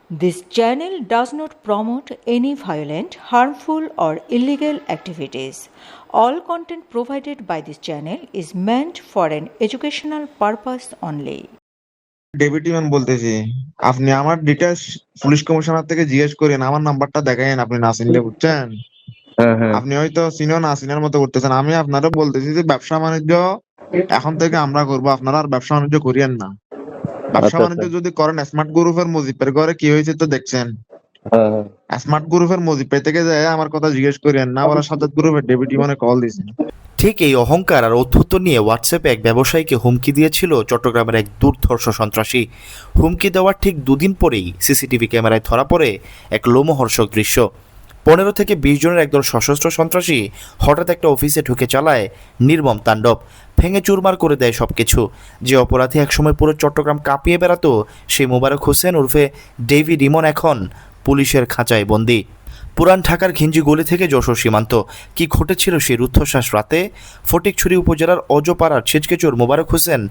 This channel does not promote any violent, harmful, or illegal activities. All content provided by this channel is meant for an educational purpose only. Deputy man বলতেছি। আপনি আমার details police commissioner থেকে জিজ্ঞেস করেন, আমার নাম্বারটা দেখাইন। আপনি না চিনলে, বুঝছেন? হ্যাঁ, হ্যাঁ। আপনি হয়তো চিনো না চিনার মতো করতেছেন। আমি আপনারও বলতেছি যে ব্যবসা বাণিজ্য এখন থেকে আমরা করব, আপনারা আর ব্যবসা বাণিজ্য করিয়েন না। ব্যবসা আচ্ছা, বাণিজ্য আচ্ছা। যদি করেন, স্মার্ট গ্রুপের মুজিবের ঘরে কি হয়েছে তো দেখছেন। হ্যাঁ, হ্যাঁ। স্মার্ট গ্রুপের মুজিব থেকে যায় আমার কথা জিজ্ঞেস করেন না, বলা সাজ্জাদ গ্রুপের ডেপুটি মানে কল দিয়েছেন। ঠিক এই অহংকার আর অধ্যত্ব নিয়ে হোয়াটসঅ্যাপে এক ব্যবসায়ীকে হুমকি দিয়েছিল চট্টগ্রামের এক দুর্ধর্ষ সন্ত্রাসী। হুমকি দেওয়ার ঠিক দুদিন পরেই সিসিটিভি ক্যামেরায় ধরা পড়ে এক লোমহর্ষক দৃশ্য। 15 থেকে 20 জনের একদল সশস্ত্র সন্ত্রাসী হঠাৎ একটা অফিসে ঢুকে চালায় নির্মম তাণ্ডব, ভেঙে চুরমার করে দেয় সবকিছু। যে অপরাধী একসময় পুরো চট্টগ্রাম কাঁপিয়ে বেড়াতো, সেই মোবারক হোসেন ওরফে ডেভিড ইমন এখন পুলিশের খাঁচায় বন্দী। পুরান ঢাকার ঘিঞ্জি গলি থেকে যশোর সীমান্ত। কি ঘটেছিল সেই রুদ্ধশ্বাস রাতে? ফটিকছড়ি উপজেলার অজপাড়ার ছিচকেচোর মোবারক হোসেন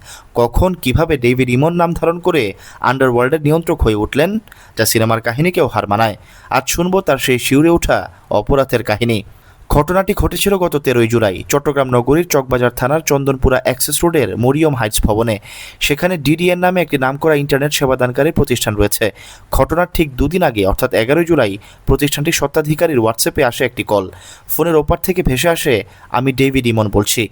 কখন কিভাবে ডেভিড ইমন নাম ধারণ করে আন্ডারওয়ার্ল্ডের নিয়ন্ত্রক হয়ে উঠলেন, যা সিনেমার কাহিনীকেও হার মানায়। আজ শুনব তার সেই শিউরে ওঠা অপরাধের কাহিনী। ঘটনাটি ঘটেছিল গত 13 জুলাই চট্টগ্রাম নগরীর চকবাজার থানার চন্দনপুরা অ্যাক্সেস রোডের মরিয়ম হাইটস ভবনে। সেখানে ডিডিএন নামে একটি নামকরা ইন্টারনেট সেবাদানকারী প্রতিষ্ঠান রয়েছে। ঘটনার ঠিক দুদিন আগে অর্থাৎ 11 জুলাই প্রতিষ্ঠানটির স্বত্বাধিকারীর হোয়াটসঅ্যাপে আসে একটি কল। ফোনের ওপার থেকে ভেসে আসে, আমি ডেভিড ইমন বলছি,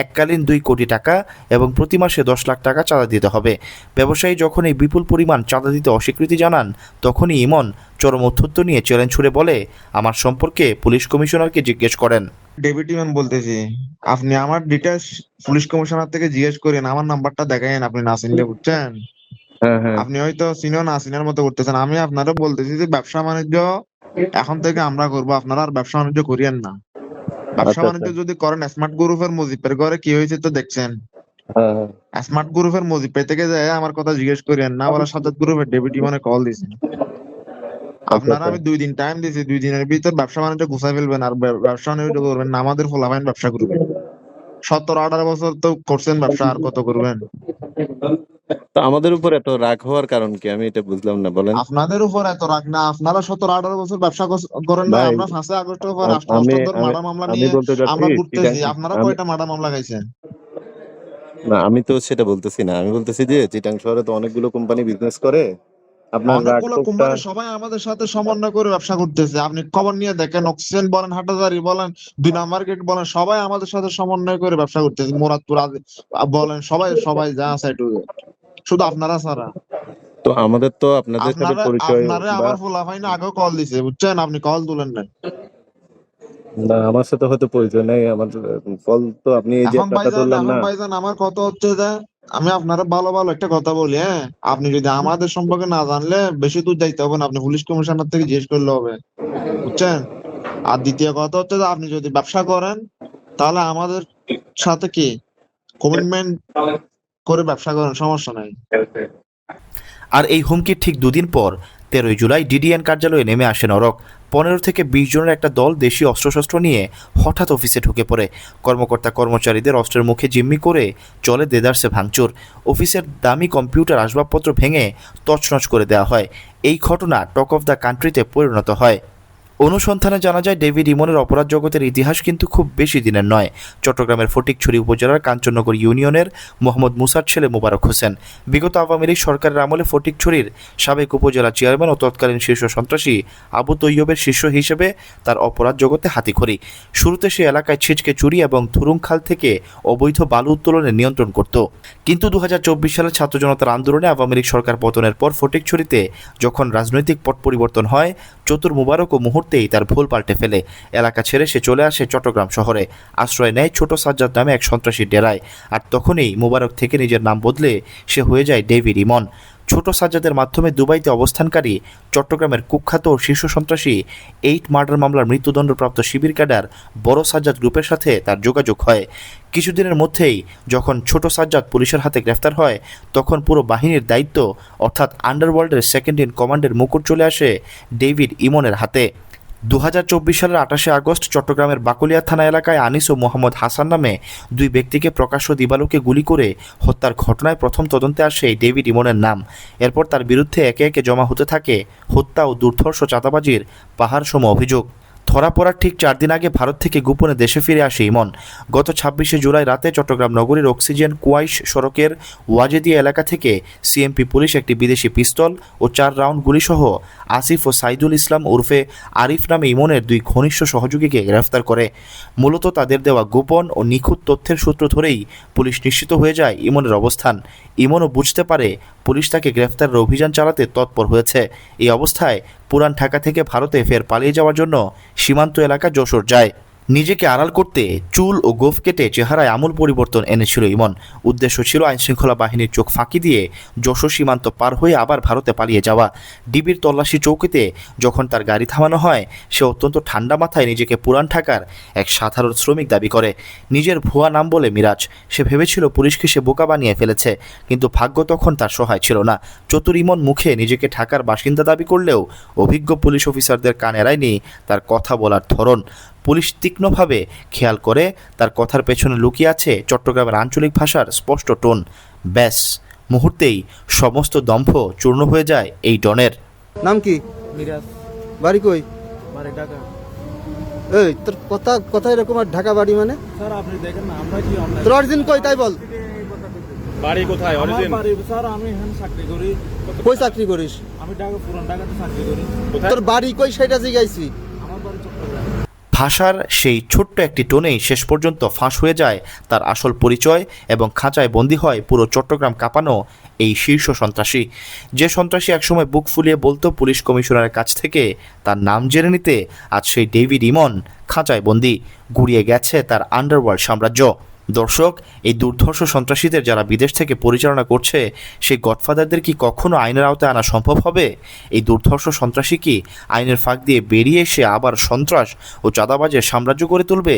এককালীন 2 কোটি টাকা এবং প্রতি মাসে 10 লাখ টাকা চাঁদা দিতে হবে। ব্যবসায়ী যখন এই বিপুল পরিমাণ চাঁদা দিতে অস্বীকৃতি জানান, তখনই ইমন চরম অত্যুত্ব নিয়ে চ্যালেঞ্জ ছুড়ে বলে, আমার সম্পর্কে পুলিশ কমিশনারকে জিজ্ঞেস করেন। ডেপুটি ম্যান বলতেছি, আপনি আমার ডিটেলস পুলিশ কমিশনার থেকে জিজ্ঞেস করেন, আমার নাম্বারটা দেখাইন। আপনি না চিনলে, বুঝছেন? হ্যাঁ, হ্যাঁ। আপনি হয়তো চিনো না চিনার মতো করতেছেন। আমি আপনারও বলতেছি যে ব্যবসা বাণিজ্য এখন থেকে আমরা করব, আপনারা আর ব্যবসা বাণিজ্য করিয়েন না। ব্যবসা আচ্ছা, বাণিজ্য আচ্ছা। যদি করেন, স্মার্ট গ্রুপের মুজিবের ঘরে কি হয়েছে তো দেখছেন। হ্যাঁ, হ্যাঁ। স্মার্ট গ্রুপের মুজিব থেকে যায় আমার কথা জিজ্ঞেস করেন না, বলা সাজ্জাদ গ্রুপের ডেপুটি মানে কল দিয়েছেন। আচ্ছা, আপনারা আচ্ছা। আমি 2 দিন টাইম দিয়েছি, 2 দিনের ভিতর ব্যবসা বাণিজ্য গুছাই ফেলবেন, আর ব্যবসা বাণিজ্য করবেন না। আমাদের ফলাফাইন ব্যবসা করবেন। 17-18 বছর তো করছেন ব্যবসা, আর কত করবেন? তো আমাদের উপর এত রাগ হওয়ার কারণ কি? আমি এটা বুঝলাম না, বলেন। আপনাদের উপর এত রাগ না, আপনারা 17-18 বছর ব্যবসা করেন না। ভাই, আমরা 5 আগস্টের পর আমি অষ্টদর আমি মার্ডার মামলা আমি নিয়ে বলতে চাচ্ছি আমরা চিটাং। ঘুরতেছি। আপনারা আমি কয়টা মার্ডার মামলা খাইছেন? না, আমি তো সেটা বলতেছি না। আমি বলতেছি যে চিটাং শহরে তো অনেকগুলো কোম্পানি বিজনেস করে। আপনার রাগ অনেকগুলো ক্ষোভটা। কোম্পানি সবাই আমাদের সাথে সমন্বয় করে ব্যবসা করতেছে। আপনি খবর নিয়ে দেখেন, অক্সিজেন বলেন, হাটাজারি বলেন, 2 নাম্বার গেট বলেন, সবাই আমাদের সাথে সমন্বয় করে ব্যবসা করতেছে। মুরাদপুর বলেন, সবাই সবাই যা আছে একটু, শুধু আপনারা ছাড়া। তো আমাদের তো আপনাদের সাথে আপনারা পরিচয় আপনারে বা আবার ফুলাফাইন আগেও কল দিছে, বুঝছেন? আপনি কল তুলেন না। না, আমার সাথে হয়তো পরিচয় নাই। আমার কল তো আপনি এই যে টাকা তুললাম এখন না। ভাইজান আমার কথা হচ্ছে যে আমি আপনারা ভালো ভালো একটা কথা বলি, হ্যাঁ? আপনি যদি আমাদের সম্পর্কে না জানলে বেশি দূর যাইতে হবে না, আপনি পুলিশ কমিশনার থেকে জিজ্ঞেস করলে হবে, বুঝছেন? আর দ্বিতীয় কথা হচ্ছে যে আপনি যদি ব্যবসা করেন, তাহলে আমাদের সাথে কি কমিটমেন্ট করে ব্যবসা করেন, সমস্যা নাই। আর এই হুমকির ঠিক দুদিন পর 13 জুলাই ডিডিএন কার্যালয়ে নেমে আসে নরক। 15 থেকে 20 জনের একটা দল দেশীয় অস্ত্রশস্ত্র নিয়ে হঠাৎ অফিসে ঢুকে পড়ে। কর্মকর্তা কর্মচারীদের অস্ত্রের মুখে জিম্মি করে চলে দেদারসে ভাঙচুর। অফিসের দামি কম্পিউটার আসবাবপত্র ভেঙে তছনছ করে দেওয়া হয়। এই ঘটনা টক অফ দ্য কান্ট্রিতে পরিণত হয়। অনুসন্ধানে জানা যায়, ডেভিড ইমনের অপরাধ জগতের ইতিহাস কিন্তু খুব বেশি দিনের নয়। চট্টগ্রামের ফটিকছড়ি উপজেলার কাঞ্চননগর ইউনিয়নের মোহাম্মদ মুসার ছেলে মোবারক হোসেন বিগত আওয়ামী লীগ সরকারের আমলে ফটিকছড়ির সাবেক উপজেলা চেয়ারম্যান ও তৎকালীন শীর্ষ সন্ত্রাসী আবু তৈয়বের শিষ্য হিসেবে তার অপরাধ জগতে হাতেখড়ি। শুরুতে সে এলাকায় ছিচকে চুরি এবং থুরুংখাল থেকে অবৈধ বালু উত্তোলনের নিয়ন্ত্রণ করত। কিন্তু 2024 সালে ছাত্র জনতার আন্দোলনে আওয়ামী লীগ সরকার পতনের পর ফটিকছড়িতে যখন রাজনৈতিক পট পরিবর্তন হয়, চতুর মুবারক ও মুহূর্তেই তার ভুল পাল্টে ফেলে। এলাকা ছেড়ে সে চলে আসে চট্টগ্রাম শহরে, আশ্রয় নেয় ছোট সাজ্জাদ নামে এক সন্ত্রাসীর ডেরায়। আর তখনই মুবারক থেকে নিজের নাম বদলে সে হয়ে যায় ডেভিড ইমন। ছোট সাজ্জাদের মাধ্যমে দুবাইতে অবস্থানকারী চট্টগ্রামের কুখ্যাত শীর্ষ সন্ত্রাসী 8 মার্ডার মামলার মৃত্যুদণ্ডপ্রাপ্ত শিবির ক্যাডার বড় সাজ্জাদ গ্রুপের সাথে তার যোগাযোগ হয়। কিছুদিনের মধ্যেই যখন ছোট সাজ্জাদ পুলিশের হাতে গ্রেফতার হয়, তখন পুরো বাহিনীর দায়িত্ব অর্থাৎ আন্ডারওয়ার্ল্ডের সেকেন্ড ইন কমান্ডের মুকুট চলে আসে ডেভিড ইমনের হাতে। 2024 সালের 28 আগস্ট চট্টগ্রামের বাকলিয়া থানা এলাকায় আনিস ও মোহাম্মদ হাসান নামে দুই ব্যক্তিকে প্রকাশ্য দিবালোকে গুলি করে হত্যার ঘটনায় প্রথম তদন্তে আসে ডেভিড ইমনের নাম। এরপর তার বিরুদ্ধে একে একে জমা হতে থাকে হত্যা ও দুর্ধর্ষ চাঁদাবাজির পাহাড়সম অভিযোগ। ধরা পড়ার ঠিক 4 দিন আগে ভারত থেকে গোপনে দেশে ফিরে আসে ইমন। গত 26শে জুলাই রাতে চট্টগ্রাম নগরীর অক্সিজেন কুয়াইশ সড়কের ওয়াজেদিয়া এলাকা থেকে সিএমপি পুলিশ একটি বিদেশি পিস্তল ও 4 রাউন্ড গুলিসহ আসিফ ও সাইদুল ইসলাম ওরফে আরিফ নামে ইমনের দুই ঘনিষ্ঠ সহযোগীকে গ্রেফতার করে। মূলত তাদের দেওয়া গোপন ও নিখুঁত তথ্যের সূত্র ধরেই পুলিশ নিশ্চিত হয়ে যায় ইমনের অবস্থান। ইমনও বুঝতে পারে পুলিশ তাকে গ্রেফতারের অভিযান চালাতে তৎপর হয়েছে। এই অবস্থায় পুরান ঢাকা থেকে ভারতে ফের পালিয়ে যাওয়ার জন্য সীমান্ত এলাকা যশোর যায়। নিজেকে আড়াল করতে চুল ও গোঁফ কেটে চেহারায় আমূল পরিবর্তন এনেছিল ইমন। উদ্দেশ্য ছিল আইনশৃঙ্খলা বাহিনীর চোখ ফাঁকি দিয়ে যশোর সীমান্ত পার হয়ে আবার ভারতে পালিয়ে যাওয়া। ডিবির তল্লাশি চৌকিতে যখন তার গাড়ি থামানো হয়, সে অত্যন্ত ঠান্ডা মাথায় নিজেকে পুরান ঢাকার এক সাধারণ শ্রমিক দাবি করে। নিজের ভুয়া নাম বলে মিরাজ। সে ভেবেছিল পুলিশকে সে বোকা বানিয়ে ফেলেছে, কিন্তু ভাগ্য তখন তার সহায় ছিল না। চতুর ইমন মুখে নিজেকে ঢাকার বাসিন্দা দাবি করলেও অভিজ্ঞ পুলিশ অফিসারদের কান এড়ায়নি তার কথা বলার ধরন। পুলিশ তীক্ষ্ণভাবে খেয়াল করে তার কথার পেছনে লুকিয়ে আছে চট্টগ্রামের আঞ্চলিক ভাষার স্পষ্ট টোন। ব্যাস, মুহূর্তেই সমস্ত দম্ভ চূর্ণ হয়ে যায় এই ডনের। নাম কি? মিরাজ। বাড়ি কই? বাড়ি ঢাকা। এই তোর কথা এরকম, আর ঢাকা বাড়ি মানে? স্যার আপনি দেখেন না, আমরা কি অনলাইন। তোর অরিজিন কই তাই বল। বাড়ি কোথায়? অরিজিন বাড়ি স্যার, আমি এখানে চাকরি করি। কই চাকরি করিস? আমি ঢাকা, পুরান ঢাকাতে চাকরি করি। তোর বাড়ি কই সেটা জিজ্ঞাসি। আমার বাড়ি চট্টগ্রাম। ভাষার সেই ছোট্ট একটি টোনেই শেষ পর্যন্ত ফাঁস হয়ে যায় তার আসল পরিচয় এবং খাঁচায় বন্দী হয় পুরো চট্টগ্রাম কাঁপানো এই শীর্ষ সন্ত্রাসী। যে সন্ত্রাসী একসময় বুক ফুলিয়ে বলতো পুলিশ কমিশনারের কাছ থেকে তার নাম জেনে নিতে, আজ সেই ডেভিড ইমন খাঁচায় বন্দী। গুড়িয়ে গেছে তার আন্ডারওয়ার্ল্ড সাম্রাজ্য। দর্শক, এই দুর্ধর্ষ সন্ত্রাসীদের যারা বিদেশ থেকে পরিচালনা করছে, সেই গডফাদারদের কি কখনো আইনের আওতায় আনা সম্ভব হবে? এই দুর্ধর্ষ সন্ত্রাসী কি আইনের ফাঁক দিয়ে বেরিয়ে এসে আবার সন্ত্রাস ও চাঁদাবাজের সাম্রাজ্য গড়ে তুলবে?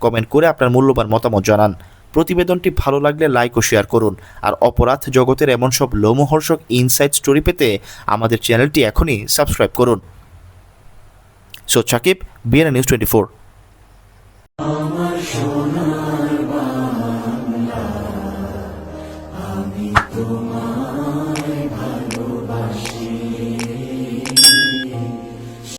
কমেন্ট করে আপনার মূল্যবান মতামত জানান। প্রতিবেদনটি ভালো লাগলে লাইক ও শেয়ার করুন। আর অপরাধ জগতের এমন সব লোমহর্ষক ইনসাইট স্টোরি পেতে আমাদের চ্যানেলটি এখনই সাবস্ক্রাইব করুন। Sakib, BNN news 24।